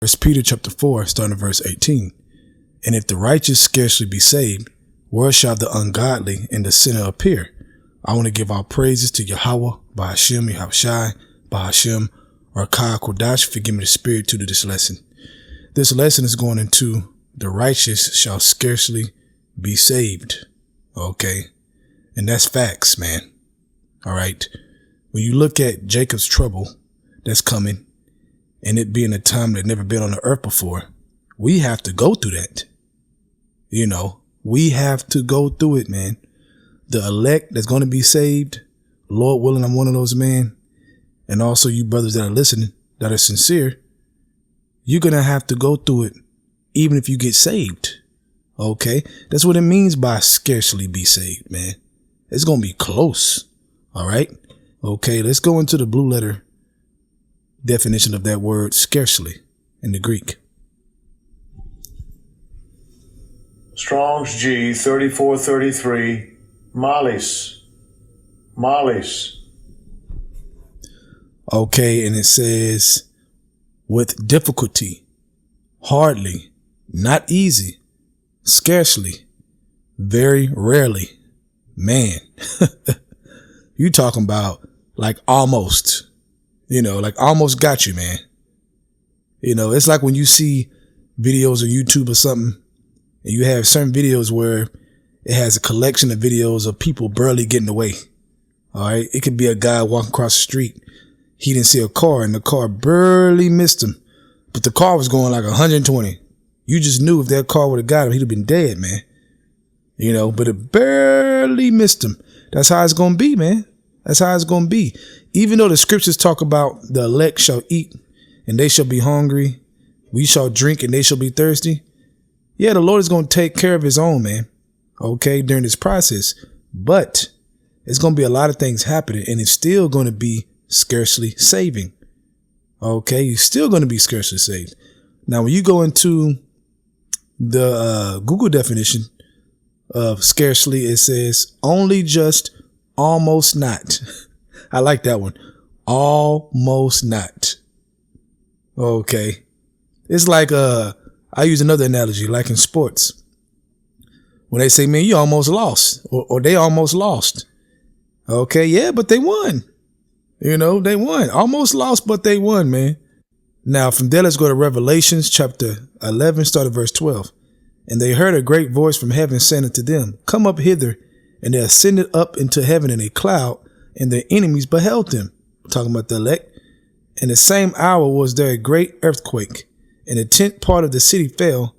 First Peter chapter 4, starting at verse 18. And if the righteous scarcely be saved, where shall the ungodly and the sinner appear? I want to give our praises to Yahweh, Bahashem, Yahushai, Bahashem, or Ka Kodash, forgive me the spirit to do this lesson. This lesson is going into the righteous shall scarcely be saved. Okay. And that's facts, man. All right. When you look at Jacob's trouble that's coming and it being a time that never been on the earth before, we have to go through that. You know, we have to go through it, man. The elect that's going to be saved, Lord willing, I'm one of those, man. And also you brothers that are listening, that are sincere, you're going to have to go through it even if you get saved. Okay. That's what it means by scarcely be saved, man. It's going to be close. All right. Okay. Let's go into the blue letter definition of that word scarcely in the Greek. Strong's G 3433, malis. Okay, and it says with difficulty, hardly, not easy, scarcely, very rarely. Man, you talking about like almost, like almost got you, man. It's like when you see videos on YouTube or something, and you have certain videos where it has a collection of videos of people barely getting away. All right. It could be a guy walking across the street. He didn't see a car and the car barely missed him, but the car was going like 120. You just knew if that car would have got him, he'd have been dead, man. But it barely missed him. That's how it's going to be, man. That's how it's going to be. Even though the scriptures talk about the elect shall eat and they shall be hungry. We shall drink and they shall be thirsty. Yeah, the Lord is going to take care of his own, man. Okay, during this process. But it's going to be a lot of things happening and it's still going to be scarcely saving. Okay, you're still going to be scarcely saved. Now, when you go into the Google definition of scarcely, it says only just, almost not. I like that one. Almost not. Okay. It's like, I use another analogy, like in sports. When they say, man, you almost lost or they almost lost. Okay. Yeah, but they won. They won. Almost lost, but they won, man. Now from there, let's go to Revelations chapter 11, start at verse 12. And they heard a great voice from heaven saying unto them, come up hither. And they ascended up into heaven in a cloud, and their enemies beheld them. Talking about the elect. In the same hour was there a great earthquake, and the 10th part of the city fell,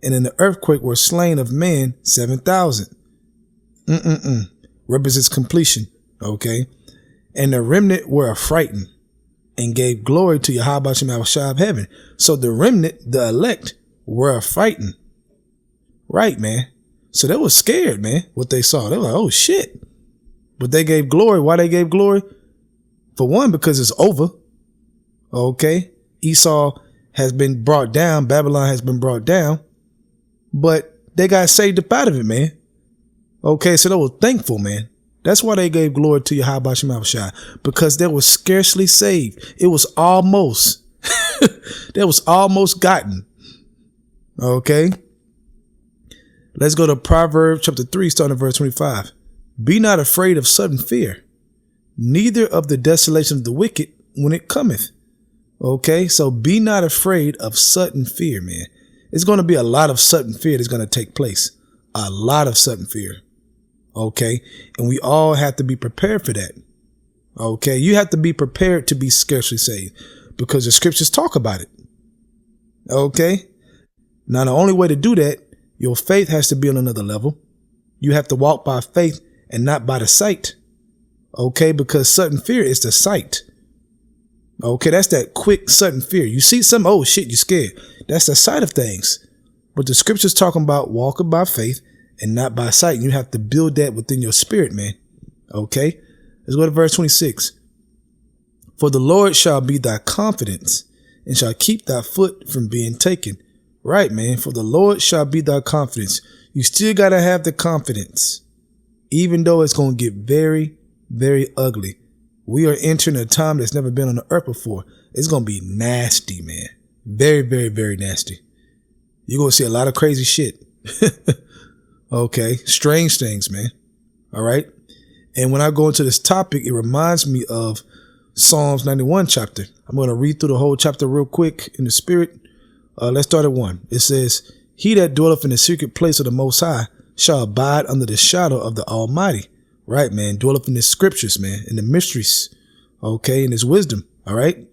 and in the earthquake were slain of men 7,000. Represents completion. Okay. And the remnant were affrighted and gave glory to Yahweh Shai of heaven. So the remnant, the elect, were affrighted. Right, man. So they were scared, man, what they saw. They were like, oh, shit. But they gave glory. Why they gave glory? For one, because it's over. Okay. Esau has been brought down. Babylon has been brought down. But they got saved up out of it, man. Okay. So they were thankful, man. That's why they gave glory to Yahweh Shai, because they were scarcely saved. It was almost. That was almost gotten. Okay. Let's go to Proverbs chapter 3, starting at verse 25. Be not afraid of sudden fear, neither of the desolation of the wicked when it cometh. Okay, so be not afraid of sudden fear, man. It's going to be a lot of sudden fear that's going to take place. A lot of sudden fear. Okay, and we all have to be prepared for that. Okay, you have to be prepared to be scarcely saved because the scriptures talk about it. Okay, now the only way to do that, your faith has to be on another level. You have to walk by faith and not by the sight. Okay, because sudden fear is the sight. Okay, that's that quick sudden fear. You see something, oh shit, you're scared. That's the sight of things. But the scripture's talking about walking by faith and not by sight. And you have to build that within your spirit, man. Okay, let's go to verse 26. For the Lord shall be thy confidence and shall keep thy foot from being taken. Right, man. For the Lord shall be thy confidence. You still got to have the confidence, even though it's going to get very, very ugly. We are entering a time that's never been on the earth before. It's going to be nasty, man. Very, very, very nasty. You're going to see a lot of crazy shit. Okay. Strange things, man. All right. And when I go into this topic, it reminds me of Psalms 91 chapter. I'm going to read through the whole chapter real quick in the spirit. Let's start at 1. It says, he that dwelleth in the secret place of the Most High shall abide under the shadow of the Almighty. Right, man. Dwelleth in the scriptures, man, in the mysteries. Okay. In his wisdom. All right.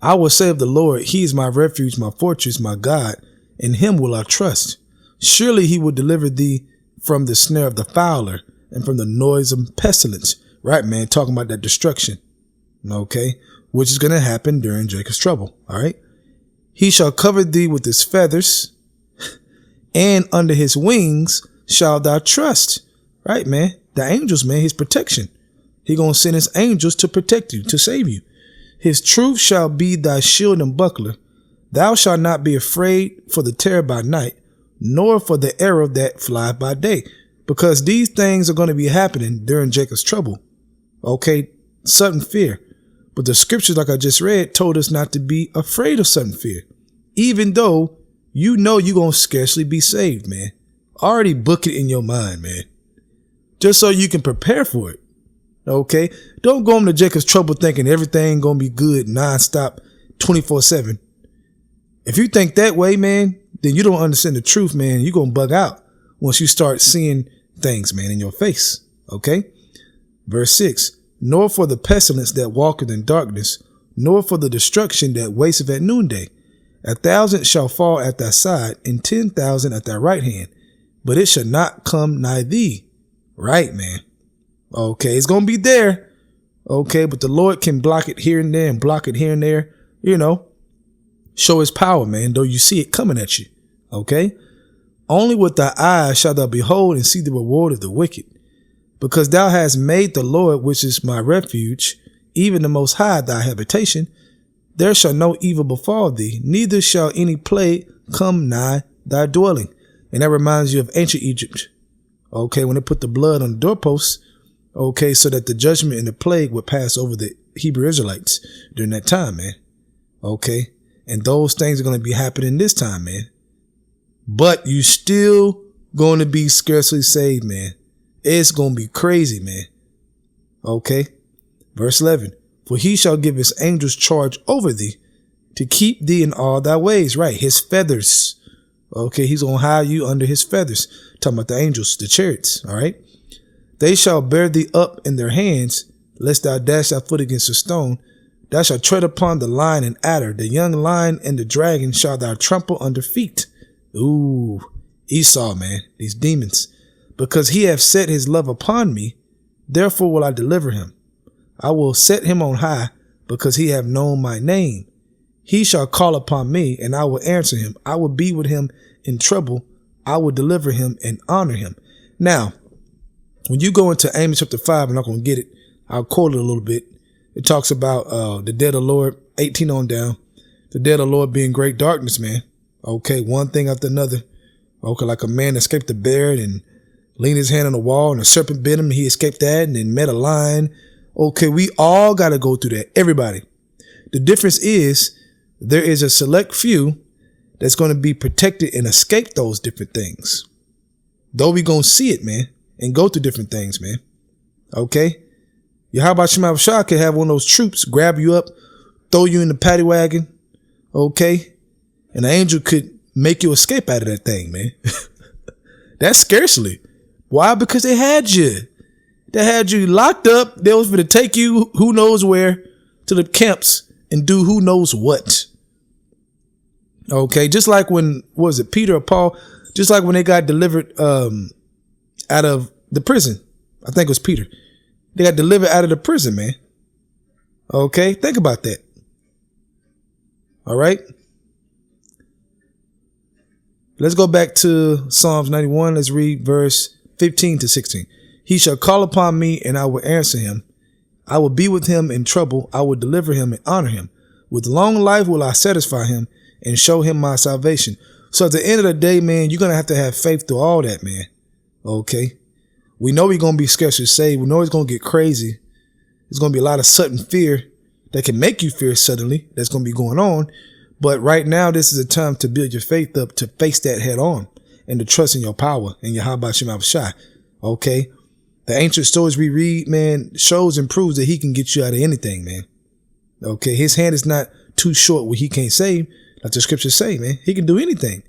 I will say of the Lord, he is my refuge, my fortress, my God. In him will I trust. Surely he will deliver thee from the snare of the fowler and from the noisome pestilence. Right, man. Talking about that destruction. Okay. Which is going to happen during Jacob's trouble. All right. He shall cover thee with his feathers, and under his wings shalt thou trust. Right, man. The angels, man, his protection. He gonna send his angels to protect you, to save you. His truth shall be thy shield and buckler. Thou shalt not be afraid for the terror by night, nor for the arrow that flieth by day. Because these things are going to be happening during Jacob's trouble. Okay, sudden fear. But the scriptures, like I just read, told us not to be afraid of sudden fear. Even though you know you're going to scarcely be saved, man. Already book it in your mind, man. Just so you can prepare for it. Okay? Don't go into Jacob's trouble thinking everything going to be good nonstop 24/7. If you think that way, man, then you don't understand the truth, man. You're going to bug out once you start seeing things, man, in your face. Okay? Verse 6. Nor for the pestilence that walketh in darkness, nor for the destruction that wasteth at noonday. 1,000 shall fall at thy side, and 10,000 at thy right hand, but it shall not come nigh thee. Right, man. Okay, it's going to be there. Okay, but the Lord can block it here and there and block it here and there. You know, show his power, man, though you see it coming at you. Okay? Only with thy eyes shalt thou behold and see the reward of the wicked. Because thou hast made the Lord, which is my refuge, even the Most High thy habitation, there shall no evil befall thee, neither shall any plague come nigh thy dwelling. And that reminds you of ancient Egypt. Okay, when they put the blood on the doorposts, okay, so that the judgment and the plague would pass over the Hebrew Israelites during that time, man. Okay, and those things are going to be happening this time, man. But you still going to be scarcely saved, man. It's going to be crazy, man. Okay. Verse 11. For he shall give his angels charge over thee to keep thee in all thy ways. Right. His feathers. Okay. He's going to hide you under his feathers. Talking about the angels, the chariots. All right. They shall bear thee up in their hands, lest thou dash thy foot against a stone. Thou shalt tread upon the lion and adder, the young lion and the dragon shall thou trample under feet. Ooh, Esau, man, these demons. Because he hath set his love upon me, therefore will I deliver him. I will set him on high, because he hath known my name. He shall call upon me, and I will answer him. I will be with him in trouble. I will deliver him and honor him. Now, when you go into Amos chapter 5, I'm not going to get it. I'll quote it a little bit. It talks about the day of the Lord, 18 on down. The day of the Lord being great darkness, man. Okay, one thing after another. Okay, like a man escaped the bear and leaned his hand on the wall and a serpent bit him. He escaped that and then met a lion. Okay, we all got to go through that. Everybody. The difference is there is a select few that's going to be protected and escape those different things. Though we going to see it, man, and go through different things, man. Okay. How about Shema Shah could have one of those troops grab you up, throw you in the paddy wagon. Okay. And the angel could make you escape out of that thing, man. That's scarcely. Why? Because they had you. They had you locked up. They was going to take you who knows where to the camps and do who knows what. Okay. Just like when, what was it, Peter or Paul? Just like when they got delivered out of the prison. I think it was Peter. They got delivered out of the prison, man. Okay. Think about that. All right. Let's go back to Psalms 91. Let's read verse 15 to 16. He shall call upon me and I will answer him. I will be with him in trouble. I will deliver him and honor him. With long life will I satisfy him and show him my salvation. So at the end of the day, man, you're going to have faith through all that, man. Okay. We know we're going to be scarcely saved. We know it's going to get crazy. There's going to be a lot of sudden fear that can make you fear suddenly. That's going to be going on. But right now, this is a time to build your faith up, to face that head on, and to trust in your power and your Habashim Abishai. Okay? The ancient stories we read, man, shows and proves that he can get you out of anything, man. Okay? His hand is not too short where he can't save. Like the scriptures say, man, he can do anything.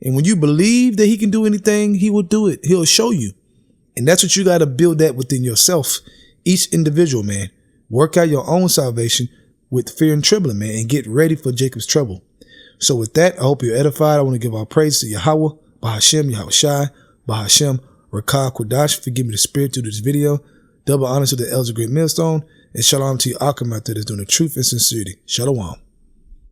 And when you believe that he can do anything, he will do it. He'll show you. And that's what you got to build that within yourself. Each individual, man. Work out your own salvation with fear and trembling, man, and get ready for Jacob's trouble. So with that, I hope you're edified. I want to give our praise to Yahweh, Bahashem, Yahushai, Bahashem, Rakah, Kodash. Forgive me the spirit through this video. Double honor to the elders of Great Millstone. And shalom to you, Akim, out there that's doing the truth and sincerity. Shalom.